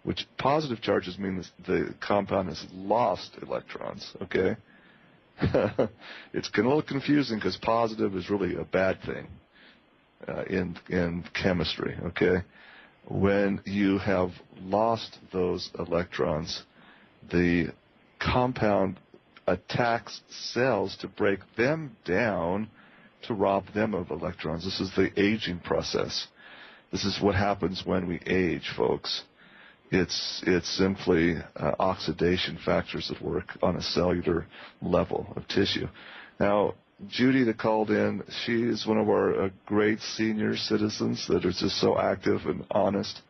which positive charges mean the compound has lost electrons, okay? It's a little confusing because positive is really a bad thing in chemistry, okay? When you have lost those electrons, the compound attacks cells to break them down to rob them of electrons. This is the aging process. This is what happens when we age, folks. It's simply oxidation factors that work on a cellular level of tissue. Now, Judy that called in, she is one of our great senior citizens that are just so active and honest.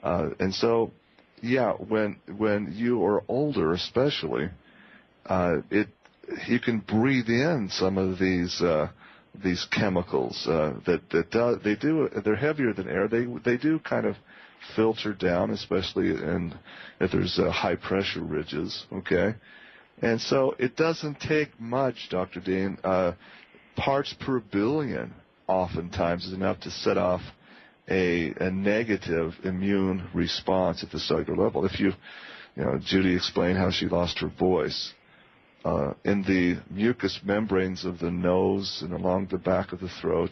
And so, yeah, when you are older especially, you can breathe in some of these chemicals they're heavier than air. They do kind of filter down, especially if there's high pressure ridges, okay? And so it doesn't take much, Dr. Dean. Parts per billion oftentimes is enough to set off a negative immune response at the cellular level. If Judy explained how she lost her voice. In the mucous membranes of the nose and along the back of the throat,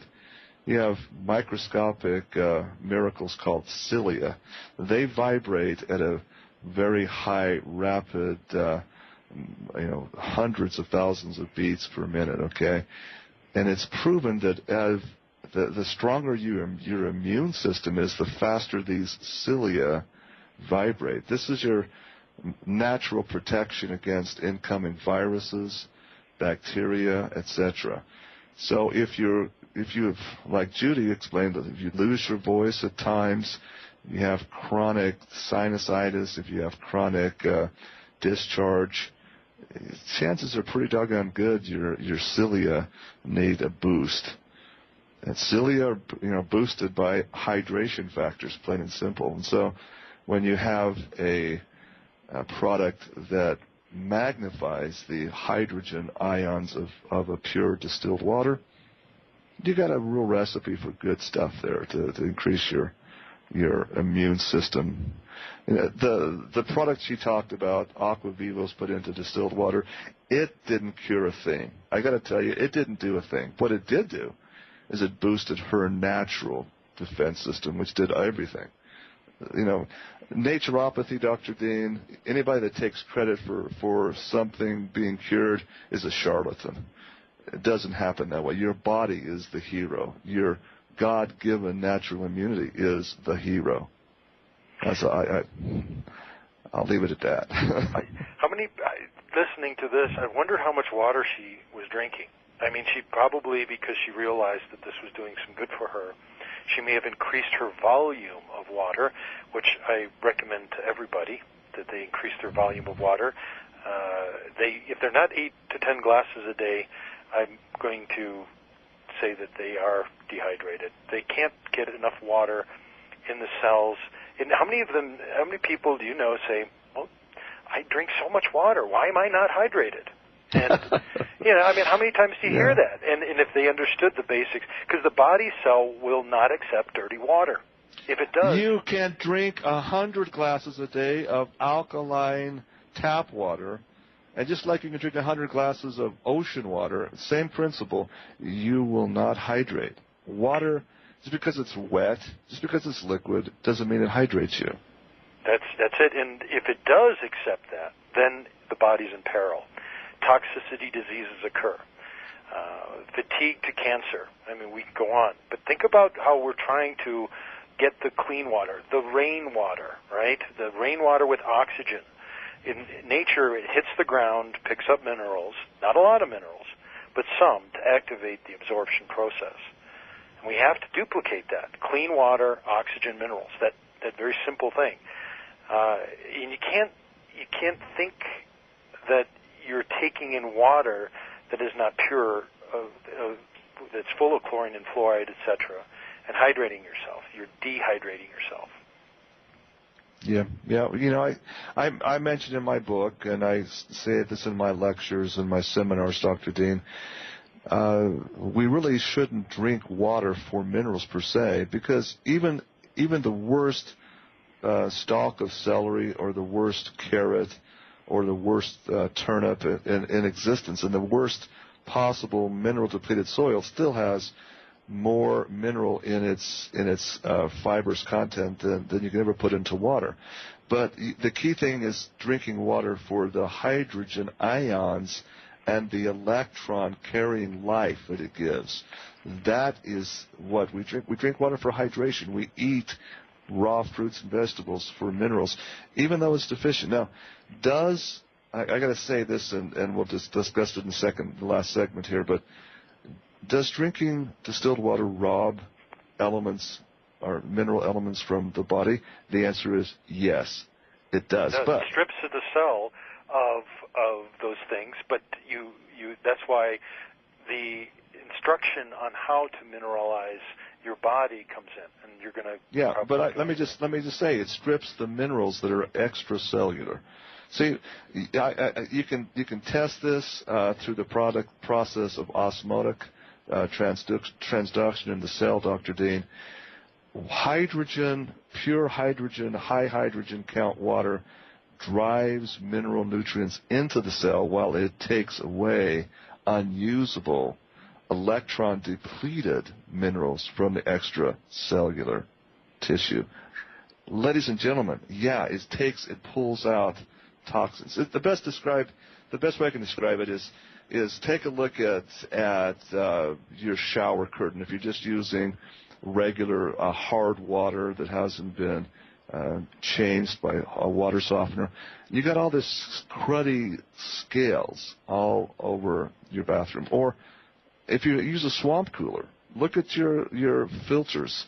you have microscopic miracles called cilia. They vibrate at a very high, rapid, hundreds of thousands of beats per minute, okay? And it's proven that as the stronger your immune system is, the faster these cilia vibrate. This is your natural protection against incoming viruses, bacteria, etc. So if you, like Judy explained, if you lose your voice at times, you have chronic sinusitis, if you have chronic discharge, chances are pretty doggone good your cilia need a boost. And cilia are boosted by hydration factors, plain and simple. And so when you have a product that magnifies the hydrogen ions of a pure distilled water, you got a real recipe for good stuff there to increase your immune system. The product she talked about, Aqua Vivos put into distilled water, it didn't cure a thing. I got to tell you, it didn't do a thing. What it did do is it boosted her natural defense system, which did everything. Naturopathy, Dr. Dean, anybody that takes credit for something being cured is a charlatan. It doesn't happen that way. Your body is the hero. Your God-given natural immunity is the hero. So I'll leave it at that. Listening to this, I wonder how much water she was drinking. I mean, she probably, because she realized that this was doing some good for her, she may have increased her volume of water, which I recommend to everybody, that they increase their volume of water. If they're not 8 to 10 glasses a day, I'm going to say that they are dehydrated. They can't get enough water in the cells. And how many people do you know say, well, I drink so much water, why am I not hydrated? And, how many times do you hear that? And if they understood the basics, because the body cell will not accept dirty water. If it does... You can drink 100 glasses a day of alkaline tap water, and just like you can drink 100 glasses of ocean water, same principle, you will not hydrate. Water, just because it's wet, just because it's liquid, doesn't mean it hydrates you. That's it. And if it does accept that, then the body's in peril. Toxicity diseases occur. Fatigue to cancer. I mean, we can go on. But think about how we're trying to get the clean water, the rainwater, right? The rainwater with oxygen. In nature, it hits the ground, picks up minerals, not a lot of minerals, but some to activate the absorption process. And we have to duplicate that. Clean water, oxygen, minerals, that very simple thing. And you can't think that you're taking in water that is not pure, that's full of chlorine and fluoride, etc., and hydrating yourself. You're dehydrating yourself. Yeah. I mentioned in my book, and I say this in my lectures and my seminars, Dr. Dean, we really shouldn't drink water for minerals per se, because even the worst stalk of celery or the worst carrot or the worst turnip in existence, and the worst possible mineral-depleted soil still has more mineral in its fibrous content than you can ever put into water. But the key thing is drinking water for the hydrogen ions and the electron-carrying life that it gives. That is what we drink. We drink water for hydration. We eat raw fruits and vegetables for minerals, even though it's deficient. Now, I got to say this, and we'll just discuss it in the last segment here, but does drinking distilled water rob elements or mineral elements from the body? The answer is yes, it does. It strips to the cell of those things, but you that's why the instruction on how to mineralize your body comes in, and you're going to let me just say it strips the minerals that are extracellular. See, you can test this through the process of osmotic transduction in the cell, Dr. Dean. Hydrogen, pure hydrogen, high hydrogen count water drives mineral nutrients into the cell while it takes away unusable electron-depleted minerals from the extracellular tissue. Ladies and gentlemen, it pulls out toxins. The best way I can describe it is take a look at your shower curtain. If you're just using regular hard water that hasn't been changed by a water softener, you got all this cruddy scales all over your bathroom. Or if you use a swamp cooler, look at your filters.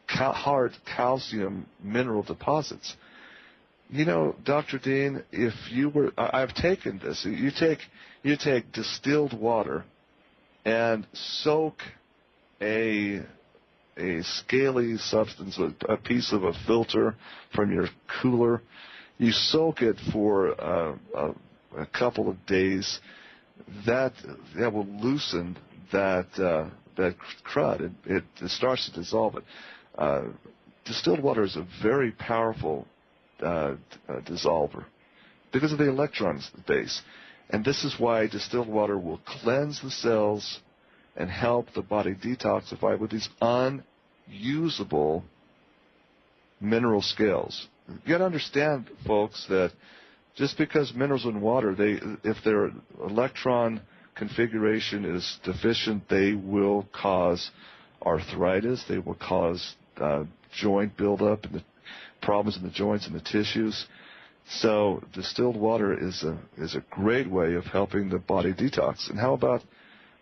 Hard calcium mineral deposits. You know, Dr. Dean, I've taken this. You take distilled water and soak a scaly substance, a piece of a filter from your cooler. You soak it for a couple of days. That will loosen that crud. It starts to dissolve it. Distilled water is a very powerful dissolver because of the electrons base. And this is why distilled water will cleanse the cells and help the body detoxify with these unusable mineral scales. You got to understand, folks, that just because minerals in water, if their electron configuration is deficient, they will cause arthritis. They will cause joint buildup and the problems in the joints and the tissues. So distilled water is a great way of helping the body detox. And how about,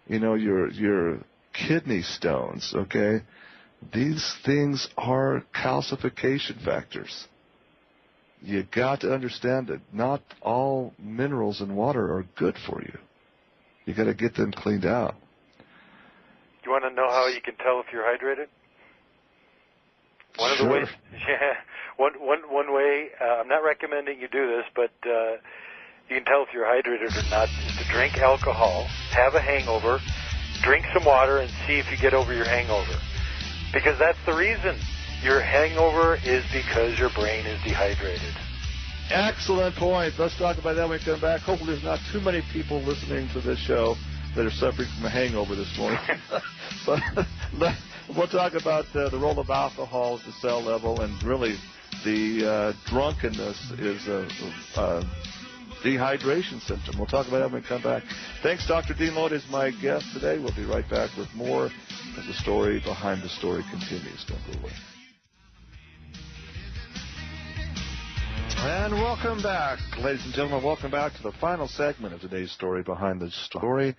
your kidney stones, okay? These things are calcification factors. You got to understand that not all minerals in water are good for you. You got to get them cleaned out. You want to know how you can tell if you're hydrated? One of Sure. the ways, one way. I'm not recommending you do this, but you can tell if you're hydrated or not is to drink alcohol, have a hangover, drink some water, and see if you get over your hangover. Because that's the reason. Your hangover is because your brain is dehydrated. Excellent point. Let's talk about that when we come back. Hopefully there's not too many people listening to this show that are suffering from a hangover this morning. But we'll talk about the role of alcohol at the cell level, and really the drunkenness is a dehydration symptom. We'll talk about that when we come back. Thanks, Dr. Dean Lloyd is my guest today. We'll be right back with more as the story behind the story continues. Don't go away. And welcome back, ladies and gentlemen. Welcome back to the final segment of today's story behind the story.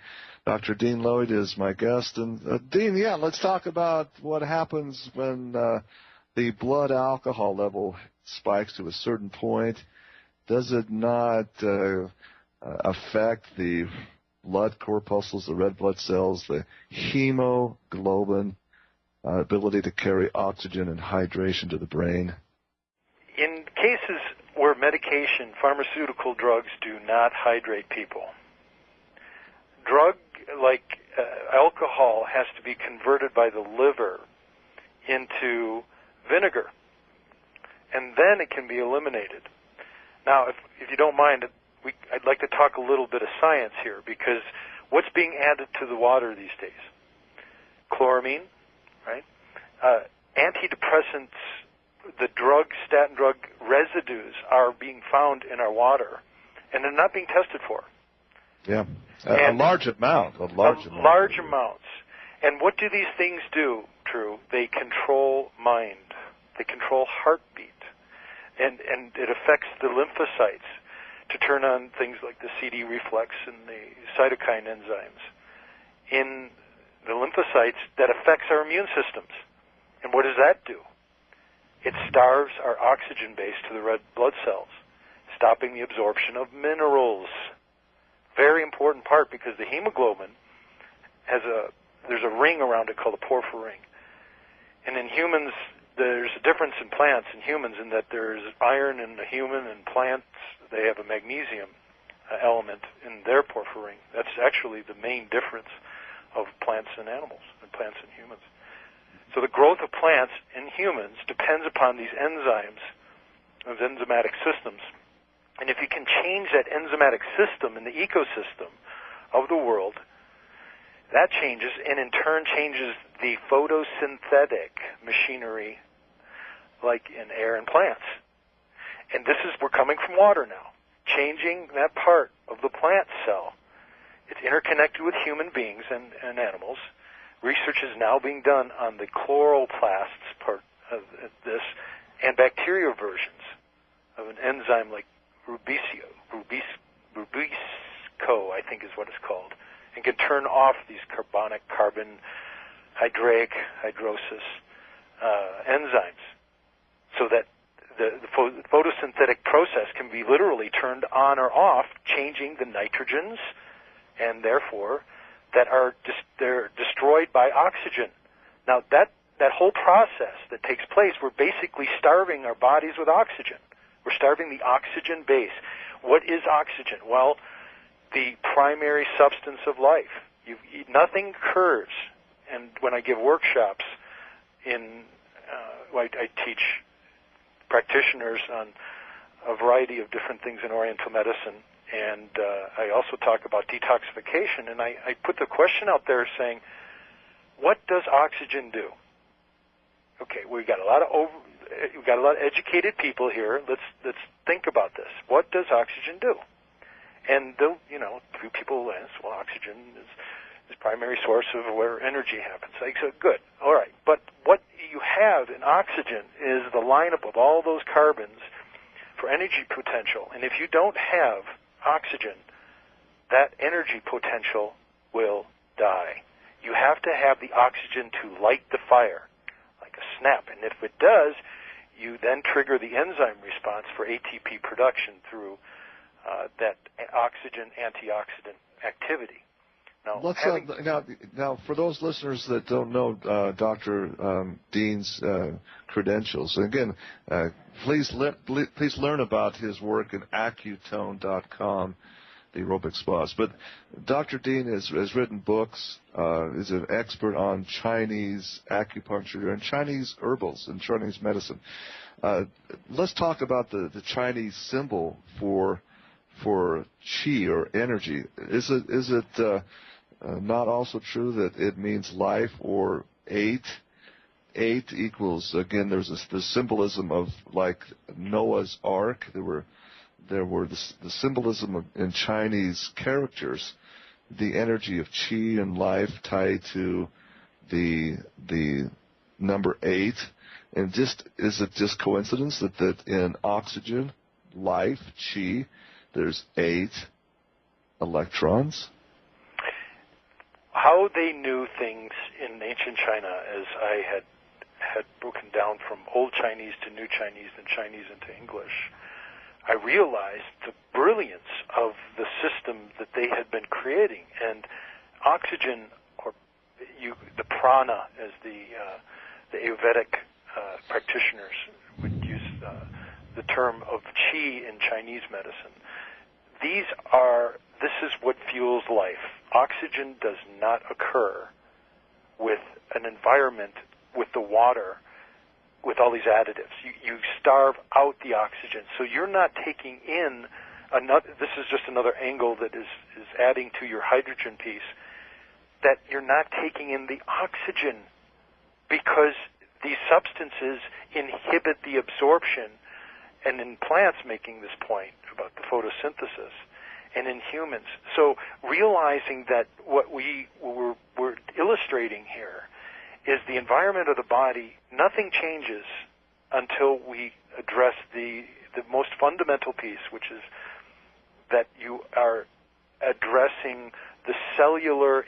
Dr. Dean Lloyd is my guest. And Dean, let's talk about what happens when the blood alcohol level spikes to a certain point. Does it not affect the blood corpuscles, the red blood cells, the hemoglobin, ability to carry oxygen and hydration to the brain? In cases where medication, pharmaceutical drugs do not hydrate people, drug like alcohol has to be converted by the liver into vinegar, and then it can be eliminated. Now, if you don't mind, I'd like to talk a little bit of science here, because what's being added to the water these days? Chloramine, right? Antidepressants, the statin drug residues are being found in our water, and they're not being tested for. Yeah, a large amount. Large amounts. And what do these things do, Drew? They control mind. They control heartbeat. And it affects the lymphocytes to turn on things like the CD reflex and the cytokine enzymes in the lymphocytes that affects our immune systems. And what does that do? It starves our oxygen base to the red blood cells, stopping the absorption of minerals. Very important part, because the hemoglobin there's a ring around it called a porphyrin. And in humans, there's a difference in plants and humans in that there's iron in the human, and plants, they have a magnesium element in their porphyrin. That's actually the main difference of plants and animals, and plants and humans. So the growth of plants in humans depends upon these enzymes, those enzymatic systems. And if you can change that enzymatic system in the ecosystem of the world, that changes, and in turn changes the photosynthetic machinery like in air and plants. And we're coming from water now, changing that part of the plant cell. It's interconnected with human beings and animals. Research is now being done on the chloroplasts part of this, and bacteria versions of an enzyme like Rubisco, I think is what it's called, and can turn off these carbon hydraic hydrosis enzymes, so that the photosynthetic process can be literally turned on or off, changing the nitrogens, and therefore they're destroyed by oxygen. Now that whole process that takes place, we're basically starving our bodies with oxygen. We're starving the oxygen base. What is oxygen? Well, the primary substance of life. Nothing occurs. And when I give workshops I teach practitioners on a variety of different things in Oriental medicine, and I also talk about detoxification, and I put the question out there saying, what does oxygen do? Okay, we've got a lot of educated people here. Let's think about this. What does oxygen do? And few people answer, well, oxygen is primary source of where energy happens. I said, good, all right. But what you have in oxygen is the lineup of all those carbons for energy potential. And if you don't have oxygen, that energy potential will die. You have to have the oxygen to light the fire, like a snap. And if it does, you then trigger the enzyme response for ATP production through that oxygen antioxidant activity. Now, for those listeners that don't know Dr. Dean's credentials, again, please learn about his work at Accutone.com, the aerobic spas. But Dr. Dean has written books, is an expert on Chinese acupuncture and Chinese herbals and Chinese medicine. Let's talk about the Chinese symbol for qi or energy. Is it not also true that it means life or 8? 8 equals, again, there's the symbolism of like Noah's Ark. There were the symbolism in Chinese characters, the energy of qi and life tied to the number 8. And is it just coincidence that in oxygen, life, qi, there's 8 electrons? How they knew things in ancient China, as I had broken down from Old Chinese to New Chinese and Chinese into English, I realized the brilliance of the system that they had been creating. And oxygen, or the prana, as the Ayurvedic practitioners would use the term of qi in Chinese medicine. This is what fuels life. Oxygen does not occur with an environment with the water with all these additives. You starve out the oxygen. So you're not taking in another, this is just another angle that is adding to your hydrogen piece, that you're not taking in the oxygen because these substances inhibit the absorption, and in plants making this point about the photosynthesis, and in humans. So realizing that what we're illustrating here is the environment of the body, nothing changes until we address the most fundamental piece, which is that you are addressing the cellular